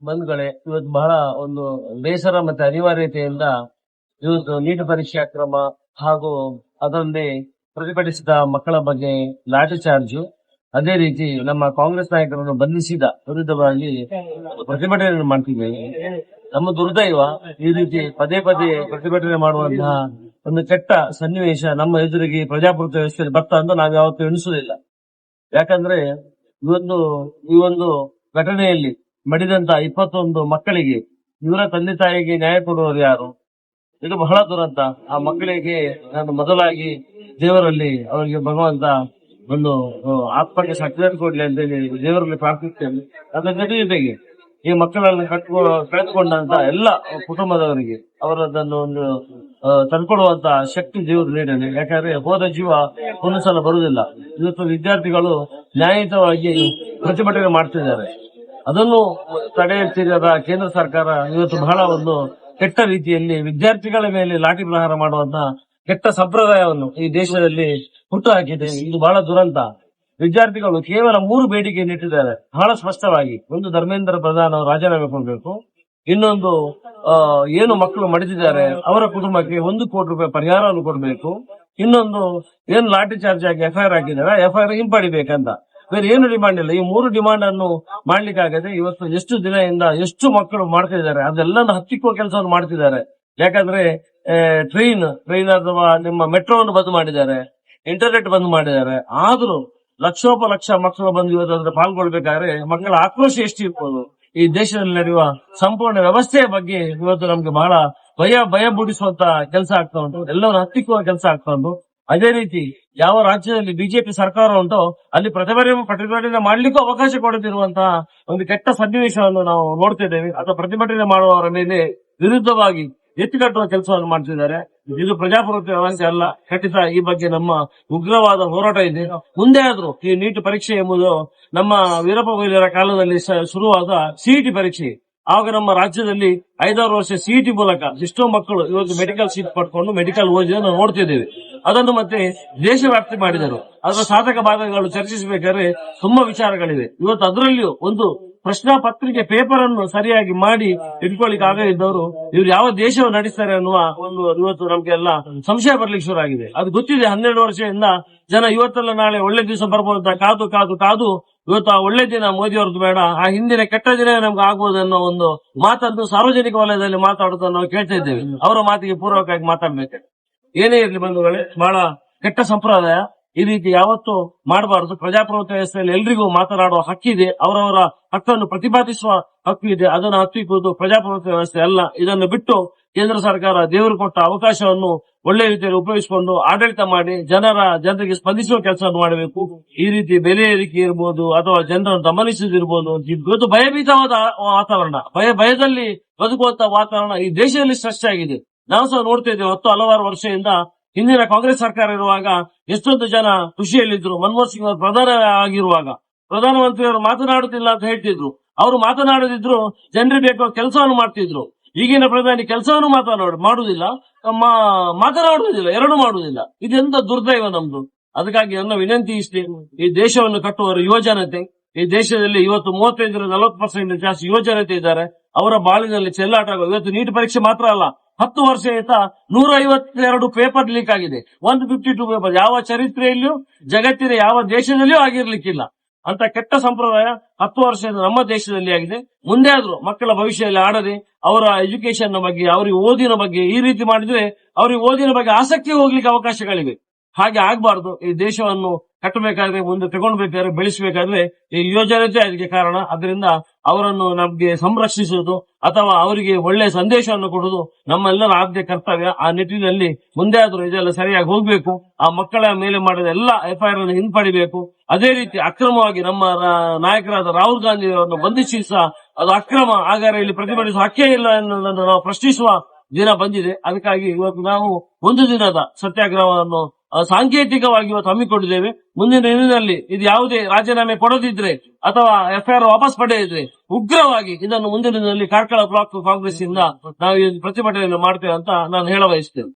ಬಂಧುಗಳೇ, ಇವತ್ತು ಬಹಳ ಒಂದು ಬೇಸರ ಮತ್ತೆ ಅನಿವಾರ್ಯತೆಯಿಂದ ಇವತ್ತು ನೀಟ್ ಪರೀಕ್ಷೆ ಅಕ್ರಮ ಹಾಗೂ ಅದರಲ್ಲಿ ಪ್ರತಿಭಟಿಸಿದ ಮಕ್ಕಳ ಬಗ್ಗೆ ಲಾಠಿ ಚಾರ್ಜ್, ಅದೇ ರೀತಿ ನಮ್ಮ ಕಾಂಗ್ರೆಸ್ ನಾಯಕರನ್ನು ಬಂಧಿಸಿದ ವಿರುದ್ಧವಾಗಿ ಪ್ರತಿಭಟನೆ ಮಾಡ್ತಿದ್ದೇವೆ. ನಮ್ಮ ದುರ್ದೈವ ಈ ರೀತಿ ಪದೇ ಪದೇ ಪ್ರತಿಭಟನೆ ಮಾಡುವಂತಹ ಒಂದು ಕೆಟ್ಟ ಸನ್ನಿವೇಶ ನಮ್ಮ ಎದುರಿಗೆ ಪ್ರಜಾಪ್ರಭುತ್ವ ವ್ಯವಸ್ಥೆಯಲ್ಲಿ ಬರ್ತಾ ಅಂತ ನಾವು ಯಾವತ್ತೂ ಎಣಿಸುವುದಿಲ್ಲ. ಯಾಕಂದ್ರೆ ಈ ಒಂದು ಘಟನೆಯಲ್ಲಿ ಮಡಿದಂತ 21 ಮಕ್ಕಳಿಗೆ ಇವರ ತಂದೆ ತಾಯಿಗೆ ನ್ಯಾಯ ಕೊಡುವವರು ಯಾರು? ಇದು ಬಹಳ ದುರಂತ. ಆ ಮಕ್ಕಳಿಗೆ ನಾನು ಮೊದಲಾಗಿ ದೇವರಲ್ಲಿ ಅವರಿಗೆ ಭಗವಂತ ಒಂದು ಆತ್ಮಕ್ಕೆ ಶಕ್ತಿ ಕೊಡ್ಲಿ ಅಂತ ಹೇಳಿ ದೇವರಲ್ಲಿ ಪ್ರಾರ್ಥಿಸ್ತೇನೆ. ಅದರ ಜೊತೆಗೆ ಈ ಮಕ್ಕಳನ್ನು ಕಳೆದುಕೊಂಡಂತ ಎಲ್ಲ ಕುಟುಂಬದವರಿಗೆ ಅವರದನ್ನು ಒಂದು ತಂದ್ಕೊಡುವಂತ ಶಕ್ತಿ ದೇವರು ನೀಡಲಿ. ಯಾಕಂದ್ರೆ ಹೋದ ಜೀವ ಒಂದು ಸಲ ಬರುವುದಿಲ್ಲ. ಇವತ್ತು ವಿದ್ಯಾರ್ಥಿಗಳು ನ್ಯಾಯಯುತವಾಗಿ ಪ್ರತಿಭಟನೆ ಮಾಡ್ತಿದ್ದಾರೆ. ಅದನ್ನು ತಡೆ ಹಿಡಿದ ಕೇಂದ್ರ ಸರ್ಕಾರ ಇವತ್ತು ಬಹಳ ಒಂದು ಕೆಟ್ಟ ರೀತಿಯಲ್ಲಿ ವಿದ್ಯಾರ್ಥಿಗಳ ಮೇಲೆ ಲಾಠಿ ಪ್ರಹಾರ ಮಾಡುವಂತಹ ಕೆಟ್ಟ ಸಂಪ್ರದಾಯವನ್ನು ಈ ದೇಶದಲ್ಲಿ ಹುಟ್ಟುಹಾಕಿದೆ. ಇದು ಬಹಳ ದುರಂತ. ವಿದ್ಯಾರ್ಥಿಗಳು ಕೇವಲ 3 ಬೇಡಿಕೆಯನ್ನು ಇಟ್ಟಿದ್ದಾರೆ ಬಹಳ ಸ್ಪಷ್ಟವಾಗಿ. ಒಂದು, ಧರ್ಮೇಂದ್ರ ಪ್ರಧಾನ್ ಅವರು ರಾಜೀನಾಮೆ ಕೊಡಬೇಕು. ಇನ್ನೊಂದು, ಏನು ಮಕ್ಕಳು ಮಡಿದಿದ್ದಾರೆ ಅವರ ಕುಟುಂಬಕ್ಕೆ 1 ಕೋಟಿ ರೂಪಾಯಿ ಪರಿಹಾರವನ್ನು ಕೊಡಬೇಕು. ಇನ್ನೊಂದು, ಏನು ಲಾಠಿ ಚಾರ್ಜ್ ಆಗಿ ಎಫ್ಐಆರ್ ಹಾಕಿದ್ದಾರೆ ಎಫ್ಐಆರ್ ಹಿಂಪಡಿಬೇಕಂತ. ಬೇರೆ ಏನು ಡಿಮಾಂಡ್ ಇಲ್ಲ. ಈ 3 ಡಿಮಾಂಡ್ ಅನ್ನು ಮಾಡ್ಲಿಕ್ಕಾಗದೆ ಇವತ್ತು ಎಷ್ಟು ದಿನದಿಂದ ಎಷ್ಟು ಮಕ್ಕಳು ಮಾಡ್ತಿದ್ದಾರೆ ಅದೆಲ್ಲ ಹತ್ತಿಕ್ಕುವ ಕೆಲಸವನ್ನು ಮಾಡ್ತಿದ್ದಾರೆ. ಯಾಕಂದ್ರೆ ಟ್ರೈನ್ ಅಥವಾ ನಿಮ್ಮ ಮೆಟ್ರೋವನ್ನು ಬಂದ್ ಮಾಡಿದ್ದಾರೆ, ಇಂಟರ್ನೆಟ್ ಬಂದ್ ಮಾಡಿದ್ದಾರೆ. ಆದ್ರೂ ಲಕ್ಷೋಪಲಕ್ಷ ಮಕ್ಕಳು ಬಂದು ಇವತ್ತು ಅದ್ರ ಪಾಲ್ಗೊಳ್ಬೇಕಾದ್ರೆ ಮಕ್ಕಳ ಆಕ್ರೋಶ ಎಷ್ಟಿರ್ಬೋದು. ಈ ದೇಶದಲ್ಲಿ ನಡೆಯುವ ಸಂಪೂರ್ಣ ವ್ಯವಸ್ಥೆಯ ಬಗ್ಗೆ ಇವತ್ತು ನಮ್ಗೆ ಬಹಳ ಭಯ ಮೂಡಿಸುವಂತ ಕೆಲಸ ಆಗ್ತಾ ಉಂಟು. ಎಲ್ಲವನ್ನು ಹತ್ತಿಕ್ಕುವ ಕೆಲಸ ಆಗ್ತಾ ಉಂಟು. ಅದೇ ರೀತಿ ಯಾವ ರಾಜ್ಯದಲ್ಲಿ ಬಿಜೆಪಿ ಸರ್ಕಾರ ಉಂಟೋ ಅಲ್ಲಿ ಪ್ರತಿಭಟನೆ ಮಾಡ್ಲಿಕ್ಕೂ ಅವಕಾಶ ಕೊಡದಿರುವಂತಹ ಒಂದು ಕೆಟ್ಟ ಸನ್ನಿವೇಶವನ್ನು ನಾವು ನೋಡ್ತಿದ್ದೇವೆ. ಅಥವಾ ಪ್ರತಿಭಟನೆ ಮಾಡುವವರ ಮೇಲೆ ವಿರುದ್ಧವಾಗಿ ಎತ್ತಿಕಟ್ಟುವ ಕೆಲಸವನ್ನು ಮಾಡ್ತಿದ್ದಾರೆ. ಇದು ಪ್ರಜಾಪ್ರಭುತ್ವ ವ್ಯವಸ್ಥೆ ಅಲ್ಲ. ಖಂಡಿತ ಈ ಬಗ್ಗೆ ನಮ್ಮ ಉಗ್ರವಾದ ಹೋರಾಟ ಇದೆ. ಮುಂದೆ ಆದ್ರೂ ಈ ನೀಟ್ ಪರೀಕ್ಷೆ ಎಂಬುದು ನಮ್ಮ ವೀರಪ್ಪ ಮೊಯ್ಲಿಯವರ ಕಾಲದಲ್ಲಿ ಶುರುವಾದ ಸಿಇಟಿ ಪರೀಕ್ಷೆ. ಆಗ ನಮ್ಮ ರಾಜ್ಯದಲ್ಲಿ 5-6 ವರ್ಷ ಸಿಇಟಿ ಮೂಲಕ ಎಷ್ಟೋ ಮಕ್ಕಳು ಇವತ್ತು ಮೆಡಿಕಲ್ ಸೀಟ್ ಪಡ್ಕೊಂಡು ಮೆಡಿಕಲ್ ಓದಿಯನ್ನು ನಾವು ನೋಡ್ತಿದ್ದೇವೆ. ಅದನ್ನು ಮತ್ತೆ ದೇಶವ್ಯಾಪ್ತಿ ಮಾಡಿದರು. ಅದರ ಸಾಧಕ ಬಾಧಕಗಳು ಚರ್ಚಿಸಬೇಕಾದ್ರೆ ತುಂಬಾ ವಿಚಾರಗಳಿವೆ. ಇವತ್ತು ಅದರಲ್ಲಿಯೂ ಒಂದು ಪ್ರಶ್ನಾ ಪತ್ರಿಕೆ ಪೇಪರ್ ಅನ್ನು ಸರಿಯಾಗಿ ಮಾಡಿ ಇಟ್ಕೊಳ್ಳಿಕ್ಕೆ ಆಗದಿದ್ದವರು ಇವ್ರು ಯಾವ ದೇಶವನ್ನು ನಡೆಸ್ತಾರೆ ಅನ್ನುವ ಒಂದು ಇವತ್ತು ನಮ್ಗೆಲ್ಲ ಸಂಶಯ ಬರ್ಲಿಕ್ಕೆ ಶುರು ಆಗಿದೆ. ಅದು ಗೊತ್ತಿದೆ. 12 ವರ್ಷದಿಂದ ಜನ ಇವತ್ತೆಲ್ಲ ನಾಳೆ ಒಳ್ಳೆ ದಿವಸ ಬರ್ಬೋದು ಕಾದು ಕಾದು ಕಾದು ಇವತ್ತು ಆ ಒಳ್ಳೆ ದಿನ ಮೋದಿ ಅವ್ರದ್ದು ಬೇಡ, ಆ ಹಿಂದಿನ ಕೆಟ್ಟ ದಿನ ನಮ್ಗೆ ಆಗ್ಬೋದು ಅನ್ನೋ ಒಂದು ಮಾತನ್ನು ಸಾರ್ವಜನಿಕ ವಲಯದಲ್ಲಿ ಮಾತಾಡೋದನ್ನು ನಾವು ಕೇಳ್ತಾ ಇದ್ದೇವೆ. ಅವರ ಮಾತಿಗೆ ಪೂರ್ವಕವಾಗಿ ಮಾತಾಡ್ಬೇಕು. ಏನೇ ಇರಲಿ ಬಂಧುಗಳೇ, ಬಹಳ ಕೆಟ್ಟ ಸಂಪ್ರದಾಯ. ಈ ರೀತಿ ಯಾವತ್ತೂ ಮಾಡಬಾರದು. ಪ್ರಜಾಪ್ರಭುತ್ವ ವ್ಯವಸ್ಥೆಯಲ್ಲಿ ಎಲ್ರಿಗೂ ಮಾತನಾಡುವ ಹಕ್ಕಿದೆ. ಅವರವರ ಹಕ್ಕನ್ನು ಪ್ರತಿಪಾದಿಸುವ ಹಕ್ಕು ಇದೆ. ಅದನ್ನು ಹತ್ತಿಕ್ಕುವುದು ಪ್ರಜಾಪ್ರಭುತ್ವ ವ್ಯವಸ್ಥೆ ಅಲ್ಲ. ಇದನ್ನು ಬಿಟ್ಟು ಕೇಂದ್ರ ಸರ್ಕಾರ ದೇವರು ಕೊಟ್ಟ ಅವಕಾಶವನ್ನು ಒಳ್ಳೆ ರೀತಿಯಲ್ಲಿ ಉಪಯೋಗಿಸಿಕೊಂಡು ಆಡಳಿತ ಮಾಡಿ ಜನರಿಗೆ ಸ್ಪಂದಿಸುವ ಕೆಲಸವನ್ನು ಮಾಡಬೇಕು. ಈ ರೀತಿ ಬೆಲೆ ಏರಿಕೆ ಇರ್ಬೋದು ಅಥವಾ ಜನರನ್ನು ದಮನಿಸುವುದಿರ್ಬೋದು. ಇವತ್ತು ಭಯಭೀತವಾದ ವಾತಾವರಣ, ಭಯದಲ್ಲಿ ಬದುಕುವಂತ ವಾತಾವರಣ ಈ ದೇಶದಲ್ಲಿ ಸೃಷ್ಟಿಯಾಗಿದೆ. ನಾವು ಸಹ ನೋಡ್ತಾ ಇದ್ದೇವೆ. ಹಲವಾರು ವರ್ಷದಿಂದ ಹಿಂದಿನ ಕಾಂಗ್ರೆಸ್ ಸರ್ಕಾರ ಇರುವಾಗ ಎಷ್ಟೊಂದು ಜನ ಖುಷಿಯಲ್ಲಿದ್ರು. ಮನಮೋಹನ್ ಸಿಂಗ್ ಅವರು ಪ್ರಧಾನ ಆಗಿರುವಾಗ ಪ್ರಧಾನಮಂತ್ರಿಯವರು ಮಾತನಾಡುತ್ತಿಲ್ಲ ಅಂತ ಹೇಳ್ತಿದ್ರು. ಅವರು ಮಾತನಾಡದಿದ್ರು ಜನರಿಗೆ ಬೇಕು ಕೆಲಸವನ್ನು ಮಾಡ್ತಿದ್ರು. ಈಗಿನ ಪ್ರಧಾನಿ ಕೆಲಸವನ್ನು ಮಾಡುವುದಿಲ್ಲ, ಮಾತನಾಡುವುದಿಲ್ಲ, ಎರಡೂ ಮಾಡುವುದಿಲ್ಲ. ಇದೆಂತ ದುರ್ದೈವ ನಮ್ದು. ಅದಕ್ಕಾಗಿ ನನ್ನ ವಿನಂತಿ ಇಷ್ಟೇ, ಈ ದೇಶವನ್ನು ಕಟ್ಟುವವರು ಯುವಜನತೆ. ಈ ದೇಶದಲ್ಲಿ ಇವತ್ತು 35-40% ಜಾಸ್ತಿ ಯುವಜನತೆ ಇದ್ದಾರೆ. ಅವರ ಬಾಳಿನಲ್ಲಿ ಚೆಲ್ಲಾಟ ಆಗೋದು. ಇವತ್ತು ನೀಟ್ ಪರೀಕ್ಷೆ ಮಾತ್ರ ಅಲ್ಲ, 10 ವರ್ಷ 152 ಪೇಪರ್ ಲೀಕ್ ಆಗಿದೆ. 152 ಪೇಪರ್ ಯಾವ ಚರಿತ್ರೆಯಲ್ಲಿಯೂ ಜಗತ್ತಿನ ಯಾವ ದೇಶದಲ್ಲಿಯೂ ಆಗಿರ್ಲಿಕ್ಕಿಲ್ಲ. ಅಂತ ಕೆಟ್ಟ ಸಂಪ್ರದಾಯ 10 ವರ್ಷದಿಂದ ನಮ್ಮ ದೇಶದಲ್ಲಿ ಆಗಿದೆ. ಮುಂದೆ ಆದ್ರೂ ಮಕ್ಕಳ ಭವಿಷ್ಯದಲ್ಲಿ ಆಡದೆ ಅವರ ಎಜುಕೇಶನ್ ಬಗ್ಗೆ, ಅವರಿಗೆ ಓದಿನ ಬಗ್ಗೆ ಈ ರೀತಿ ಮಾಡಿದ್ರೆ ಅವರಿಗೆ ಓದಿನ ಬಗ್ಗೆ ಆಸಕ್ತಿ ಹೋಗ್ಲಿಕ್ಕೆ ಅವಕಾಶಗಳಿವೆ. ಹಾಗೆ ಆಗ್ಬಾರ್ದು. ಈ ದೇಶವನ್ನು ಕಟ್ಟಬೇಕಾದ್ರೆ, ಮುಂದೆ ತಗೊಂಡ್ಬೇಕಾದ್ರೆ, ಬೆಳೆಸಬೇಕಾದ್ರೆ ಈ ಯುವಜನತೆ ಅದಕ್ಕೆ ಕಾರಣ. ಅದರಿಂದ ಅವರನ್ನು ನಮ್ಗೆ ಸಂರಕ್ಷಿಸುವುದು ಅಥವಾ ಅವರಿಗೆ ಒಳ್ಳೆಯ ಸಂದೇಶವನ್ನು ಕೊಡುವುದು ನಮ್ಮೆಲ್ಲರ ಆದ್ಯ ಕರ್ತವ್ಯ. ಆ ನಿಟ್ಟಿನಲ್ಲಿ ಮುಂದೆ ಆದ್ರೂ ಇದೆಲ್ಲ ಸರಿಯಾಗಿ ಹೋಗ್ಬೇಕು. ಆ ಮಕ್ಕಳ ಮೇಲೆ ಮಾಡಿದ ಎಲ್ಲ ಎಫ್ಐಆರ್ ಅನ್ನು ಹಿಂಪಡಿಬೇಕು. ಅದೇ ರೀತಿ ಅಕ್ರಮವಾಗಿ ನಮ್ಮ ನಾಯಕರಾದ ರಾಹುಲ್ ಗಾಂಧಿ ಅವರನ್ನು ಬಂಧಿಸಿ ಸಹ ಅದು ಅಕ್ರಮ. ಹಾಗಾದ್ರೆ ಇಲ್ಲಿ ಪ್ರತಿಭಟಿಸುವ ಹಕ್ಕೇ ಇಲ್ಲ ಎನ್ನುವುದನ್ನು ನಾವು ಪ್ರಶ್ನಿಸುವ ದಿನ ಬಂದಿದೆ. ಅದಕ್ಕಾಗಿ ಇವತ್ತು ನಾವು 1 ದಿನದ ಸತ್ಯಾಗ್ರಹವನ್ನು ಸಾಂಕೇತಿಕವಾಗಿ ಇವತ್ತು ಹಮ್ಮಿಕೊಂಡಿದ್ದೇವೆ. ಮುಂದಿನ ದಿನದಲ್ಲಿ ಇದು ಯಾವುದೇ ರಾಜೀನಾಮೆ ಕೊಡದಿದ್ರೆ ಅಥವಾ ಎಫ್ಐಆರ್ ವಾಪಸ್ ಪಡೆಯಿದ್ರೆ ಉಗ್ರವಾಗಿ ಇದನ್ನು ಮುಂದಿನ ದಿನದಲ್ಲಿ ಕಾರ್ಕಳ ಬ್ಲಾಕ್ ಕಾಂಗ್ರೆಸ್ ಇಂದ ನಾವು ಪ್ರತಿಭಟನೆಯನ್ನು ಮಾಡ್ತೇವೆ ಅಂತ ನಾನು ಹೇಳ ಬಯಸ್ತೇನೆ.